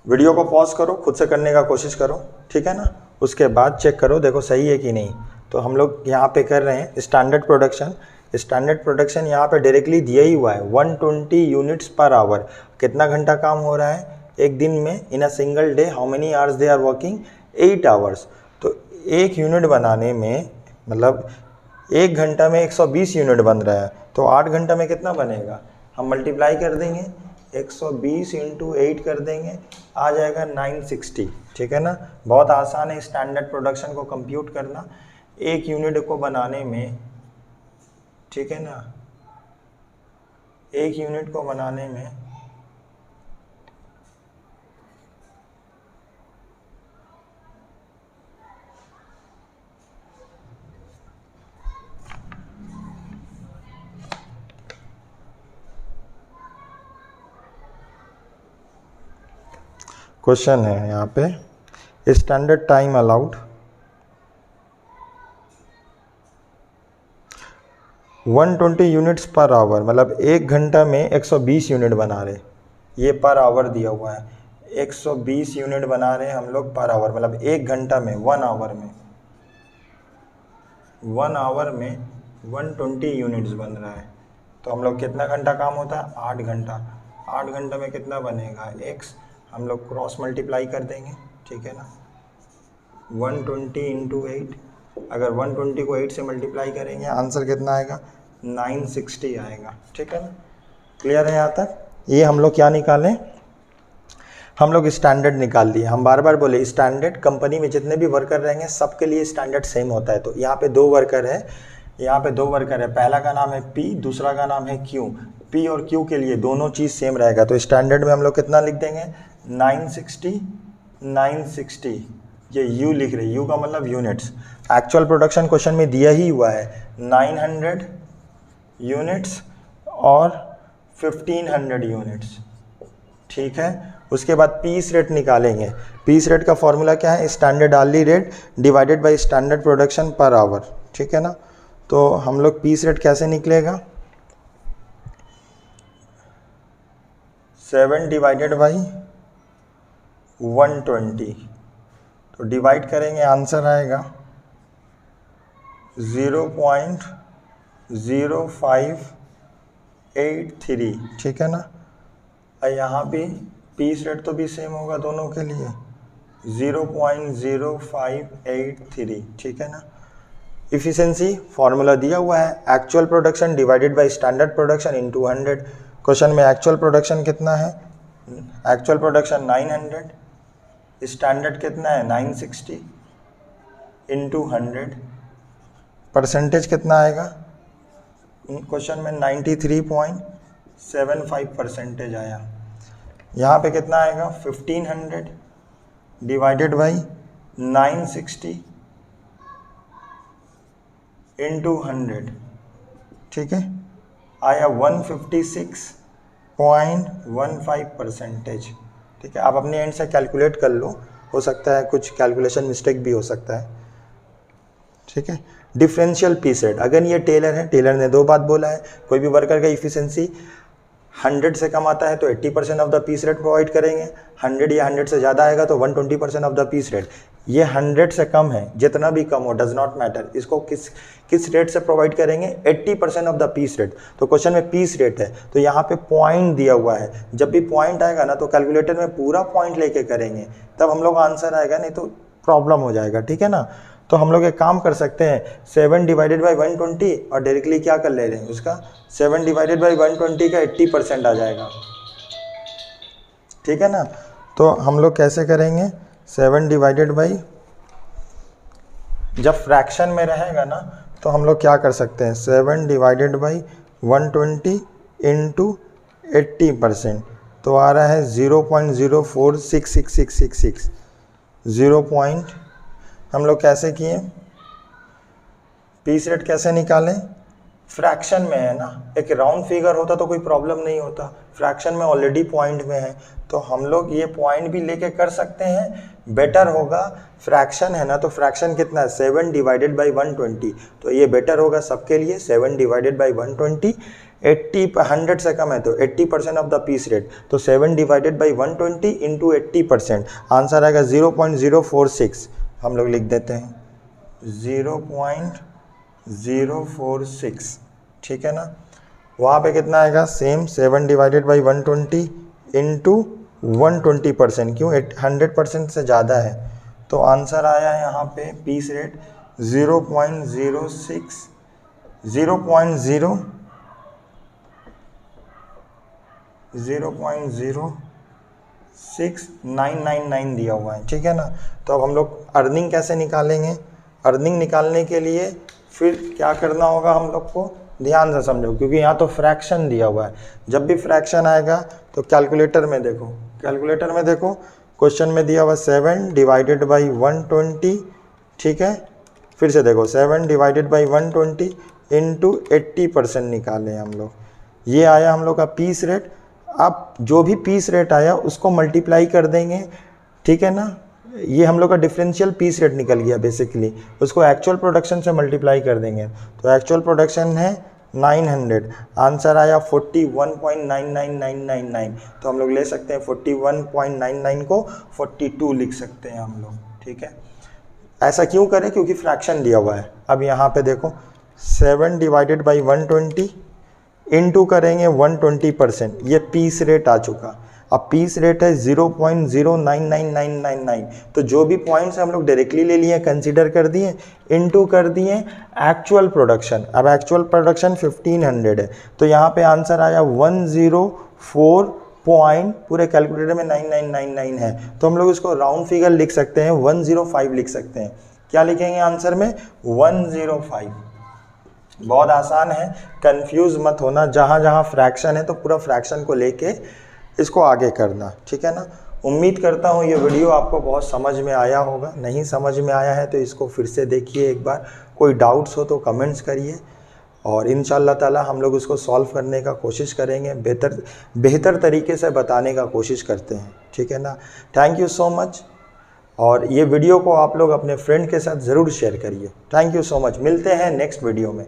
वीडियो को पॉज करो, खुद से करने का कोशिश करो, ठीक है ना। उसके बाद चेक करो, देखो सही है कि नहीं। तो हम लोग यहाँ पे कर रहे हैं स्टैंडर्ड प्रोडक्शन। स्टैंडर्ड प्रोडक्शन यहाँ पे डायरेक्टली दिया ही हुआ है 120 यूनिट्स पर आवर। कितना घंटा काम हो रहा है एक दिन में? In a single day how many hours they are working? 8 hours. तो एक यूनिट बनाने में मतलब 1 घंटा में 120 यूनिट बन रहा है, तो 8 घंटा में कितना बनेगा? हम मल्टीप्लाई कर देंगे, 120 × 8 कर देंगे, आ जाएगा 960, ठीक है ना। बहुत आसान है स्टैंडर्ड प्रोडक्शन को कंप्यूट करना एक यूनिट को बनाने में, ठीक है ना। एक यूनिट को बनाने में क्वेश्चन है यहाँ पे standard time allowed 120 units per hour, मतलब 1 घंटा में 120 यूनिट बना रहे, ये पर आवर दिया हुआ है। 120 यूनिट बना रहे हैं हम लोग पर आवर, मतलब 1 घंटा में 1 आवर में 120 यूनिट्स बन रहा है। तो हम लोग कितना घंटा काम होता है? 8 घंटा। 8 घंटा में कितना बनेगा? x हम लोग क्रॉस मल्टीप्लाई कर देंगे, ठीक है ना। 120 × 8, अगर 120 को 8 से मल्टीप्लाई करेंगे आंसर कितना आएगा? 960 आएगा, ठीक है ना। क्लियर है यहाँ तक? ये हम लोग क्या निकालें? हम लोग स्टैंडर्ड निकाल दिए। हम बार बार बोले स्टैंडर्ड कंपनी में जितने भी वर्कर रहेंगे सबके लिए स्टैंडर्ड सेम होता है। तो यहाँ पे 2 वर्कर है, यहाँ पे 2 वर्कर है, पहला का नाम है P, दूसरा का नाम है Q। P और Q के लिए दोनों चीज़ सेम रहेगा। तो स्टैंडर्ड में हम लोग कितना लिख देंगे? 960, ये U लिख रहे, U का मतलब यूनिट्स। एक्चुअल प्रोडक्शन क्वेश्चन में दिया ही हुआ है 900 यूनिट्स और 1500 यूनिट्स, ठीक है। उसके बाद पीस रेट निकालेंगे। पीस रेट का फॉर्मूला क्या है? Standard hourly rate divided by standard production per hour, ठीक है ना। तो हम लोग पीस रेट कैसे निकलेगा? 7 डिवाइडेड बाई 120, तो डिवाइड करेंगे आंसर आएगा 0.0583, ठीक है ना। और यहाँ भी पीस रेट तो भी सेम होगा दोनों के लिए, 0.0583, ठीक है ना। इफिशिएंसी फॉर्मूला दिया हुआ है, actual production divided by standard production into 100। Question में एक्चुअल प्रोडक्शन कितना है, एक्चुअल प्रोडक्शन 900, स्टैंडर्ड कितना है 960 इनटू 100, परसेंटेज कितना आएगा क्वेश्चन में 93.75% आया। यहाँ पे कितना आएगा 1500 डिवाइडेड बाई 960 इंटू 100, ठीक है, आया 156.15%, ठीक है। आप अपने एंड से कैलकुलेट कर लो, हो सकता है कुछ कैलकुलेशन मिस्टेक भी हो सकता है, ठीक है। डिफरेंशियल पीस रेट, अगर ये टेलर है, टेलर ने दो बात बोला है, कोई भी वर्कर का इफिशिएंसी 100 से कम आता है तो 80% of the piece rate provide करेंगे, 100 या 100 से ज़्यादा आएगा तो 120% ऑफ द पीस रेट। ये 100 से कम है, जितना भी कम हो डज नॉट मैटर, इसको किस रेट से प्रोवाइड करेंगे 80% ऑफ द पीस रेट। तो क्वेश्चन में पीस रेट है तो यहाँ पे पॉइंट दिया हुआ है, जब भी पॉइंट आएगा ना तो कैलकुलेटर में पूरा पॉइंट लेके करेंगे, तब हम लोग आंसर आएगा, नहीं तो प्रॉब्लम हो जाएगा, ठीक है ना। तो हम लोग एक काम कर सकते हैं, 7 डिवाइडेड बाई 120 और डायरेक्टली क्या कर ले रहे हैं, उसका 7 डिवाइडेड बाई 120 का 80% आ जाएगा, ठीक है ना। तो हम लोग कैसे करेंगे, 7 डिवाइडेड बाई, जब फ्रैक्शन में रहेगा ना तो हम लोग क्या कर सकते हैं, 7 डिवाइडेड बाई 120 इंटू 80%, तो आ रहा है 0.046666, 0. हम लोग कैसे किए, पीस रेट कैसे निकालें, फ्रैक्शन में है ना, एक राउंड फिगर होता तो कोई प्रॉब्लम नहीं होता, फ्रैक्शन में ऑलरेडी पॉइंट में है तो हम लोग ये पॉइंट भी लेके कर सकते हैं, बेटर होगा। फ्रैक्शन है ना, तो फ्रैक्शन कितना है 7 डिवाइडेड बाई 120, तो ये बेटर होगा सबके लिए, 7 डिवाइडेड बाई 120, 100 से कम है तो 80% ऑफ द पीस रेट, तो 7 डिवाइडेड बाई 120 इंटू 80%, आंसर आएगा 0.046, हम लोग लिख देते हैं 0.046, ठीक है ना। वहाँ पे कितना आएगा, सेम 7 डिवाइडेड बाई 120 इंटू 120%, क्यों 100% से ज़्यादा है, तो आंसर आया है यहाँ पे पीस रेट 0.06999 दिया हुआ है, ठीक है ना। तो अब हम लोग अर्निंग कैसे निकालेंगे, अर्निंग निकालने के लिए फिर क्या करना होगा हम लोग को, ध्यान से समझो, क्योंकि यहाँ तो फ्रैक्शन दिया हुआ है, जब भी फ्रैक्शन आएगा तो कैलकुलेटर में देखो, कैलकुलेटर में देखो, क्वेश्चन में दिया हुआ 7 डिवाइडेड बाई 120, ठीक है, फिर से देखो 7 डिवाइडेड बाई 120 इंटू 80% निकाले हम लोग, ये आया हम लोग का पीस रेट। अब जो भी पीस रेट आया उसको मल्टीप्लाई कर देंगे, ठीक है ना, ये हम लोग का डिफरेंशियल पीस रेट निकल गया बेसिकली, उसको एक्चुअल प्रोडक्शन से मल्टीप्लाई कर देंगे, तो एक्चुअल प्रोडक्शन है 900, आंसर आया 41.99999, तो हम लोग ले सकते हैं 41.99 को 42 लिख सकते हैं हम लोग, ठीक है। ऐसा क्यों करें, क्योंकि फ्रैक्शन दिया हुआ है। अब यहाँ पे देखो 7 डिवाइडेड बाई 120 इंटू करेंगे 120%, ये पीस रेट आ चुका, अब पीस रेट है 0.099999, तो जो भी पॉइंट्स हम लोग डायरेक्टली ले लिए कंसीडर कर दिए, इनटू कर दिए एक्चुअल प्रोडक्शन, अब एक्चुअल प्रोडक्शन 1500 है, तो यहाँ पे आंसर आया 104 पॉइंट, पूरे कैलकुलेटर में 9999 है, तो हम लोग इसको राउंड फिगर लिख सकते हैं, 105 लिख सकते हैं। क्या लिखेंगे आंसर में 105, बहुत आसान है, कंफ्यूज मत होना, जहाँ जहाँ फ्रैक्शन है तो पूरा फ्रैक्शन को लेके इसको आगे करना, ठीक है ना। उम्मीद करता हूँ ये वीडियो आपको बहुत समझ में आया होगा, नहीं समझ में आया है तो इसको फिर से देखिए एक बार, कोई डाउट्स हो तो कमेंट्स करिए और इंशाल्लाह ताला हम लोग उसको सॉल्व करने का कोशिश करेंगे, बेहतर तरीके से बताने का कोशिश करते हैं, ठीक है ना। थैंक यू सो मच, और ये वीडियो को आप लोग अपने फ्रेंड के साथ ज़रूर शेयर करिए। थैंक यू सो मच, मिलते हैं नेक्स्ट वीडियो में।